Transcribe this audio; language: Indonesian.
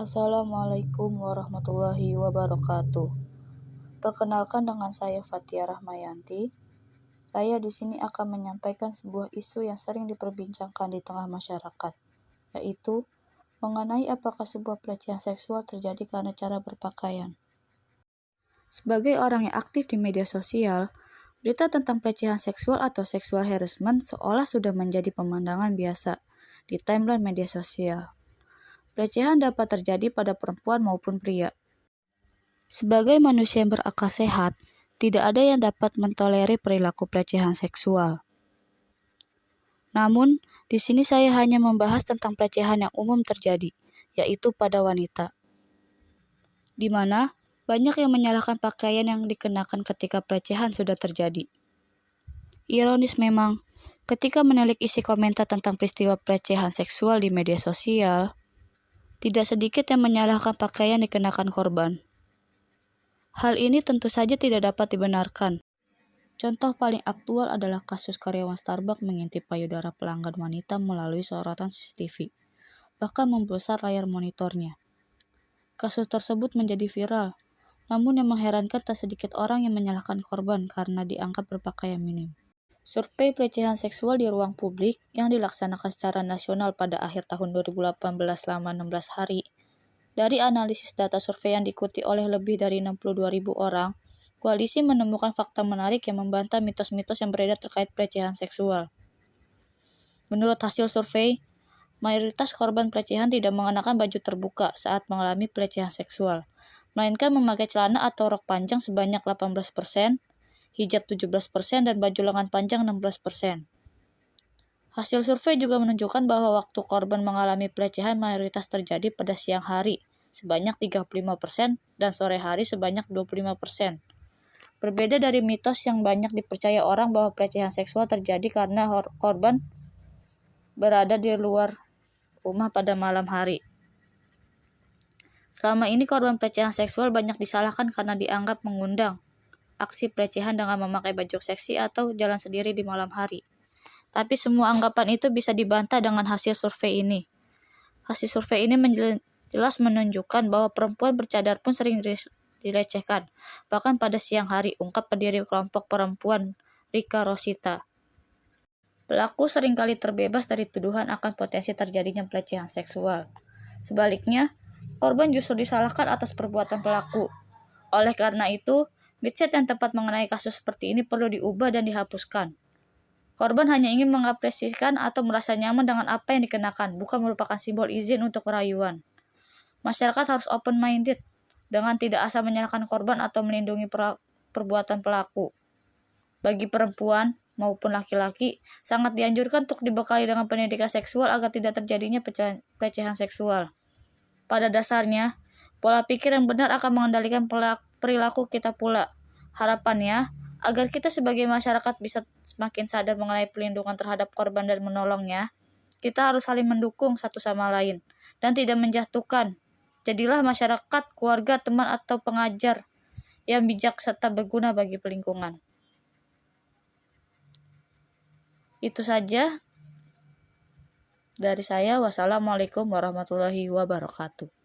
Assalamualaikum warahmatullahi wabarakatuh. Perkenalkan dengan saya Fathia Rahmayanti. Saya di sini akan menyampaikan sebuah isu yang sering diperbincangkan di tengah masyarakat, yaitu mengenai apakah sebuah pelecehan seksual terjadi karena cara berpakaian. Sebagai orang yang aktif di media sosial, berita tentang pelecehan seksual atau sexual harassment seolah sudah menjadi pemandangan biasa di timeline media sosial. Pelecehan dapat terjadi pada perempuan maupun pria. Sebagai manusia yang berakal sehat, tidak ada yang dapat mentolerir perilaku pelecehan seksual. Namun, di sini saya hanya membahas tentang pelecehan yang umum terjadi, yaitu pada wanita. Di mana banyak yang menyalahkan pakaian yang dikenakan ketika pelecehan sudah terjadi. Ironis memang, ketika menilik isi komentar tentang peristiwa pelecehan seksual di media sosial, tidak sedikit yang menyalahkan pakaian dikenakan korban. Hal ini tentu saja tidak dapat dibenarkan. Contoh paling aktual adalah kasus karyawan Starbucks mengintip payudara pelanggan wanita melalui sorotan CCTV, bahkan membesar layar monitornya. Kasus tersebut menjadi viral, namun yang mengherankan tak sedikit orang yang menyalahkan korban karena dianggap berpakaian minim. Survei pelecehan seksual di ruang publik yang dilaksanakan secara nasional pada akhir tahun 2018 selama 16 hari. Dari analisis data survei yang diikuti oleh lebih dari 62.000 orang, koalisi menemukan fakta menarik yang membantah mitos-mitos yang beredar terkait pelecehan seksual. Menurut hasil survei, mayoritas korban pelecehan tidak mengenakan baju terbuka saat mengalami pelecehan seksual, melainkan memakai celana atau rok panjang sebanyak 18%, hijab 17%, dan baju lengan panjang 16%. Hasil survei juga menunjukkan bahwa waktu korban mengalami pelecehan mayoritas terjadi pada siang hari, sebanyak 35%, dan sore hari sebanyak 25%. Berbeda dari mitos yang banyak dipercaya orang bahwa pelecehan seksual terjadi karena korban berada di luar rumah pada malam hari. Selama ini korban pelecehan seksual banyak disalahkan karena dianggap mengundang aksi pelecehan dengan memakai baju seksi atau jalan sendiri di malam hari. Tapi semua anggapan itu bisa dibantah dengan hasil survei ini. Hasil survei ini jelas menunjukkan bahwa perempuan bercadar pun sering dilecehkan, bahkan pada siang hari, ungkap pendiri kelompok perempuan Rika Rosita. Pelaku seringkali terbebas dari tuduhan akan potensi terjadinya pelecehan seksual. Sebaliknya, korban justru disalahkan atas perbuatan pelaku. Oleh karena itu, mindset yang tepat mengenai kasus seperti ini perlu diubah dan dihapuskan. Korban hanya ingin mengapresiasikan atau merasa nyaman dengan apa yang dikenakan, bukan merupakan simbol izin untuk perayuan. Masyarakat harus open-minded, dengan tidak asal menyalahkan korban atau melindungi perbuatan pelaku. Bagi perempuan maupun laki-laki, sangat dianjurkan untuk dibekali dengan pendidikan seksual agar tidak terjadinya pelecehan seksual. Pada dasarnya, pola pikir yang benar akan mengendalikan perilaku kita pula. Harapannya, agar kita sebagai masyarakat bisa semakin sadar mengenai pelindungan terhadap korban dan menolongnya, kita harus saling mendukung satu sama lain dan tidak menjatuhkan. Jadilah masyarakat, keluarga, teman, atau pengajar yang bijak serta berguna bagi lingkungan. Itu saja dari saya. Wassalamualaikum warahmatullahi wabarakatuh.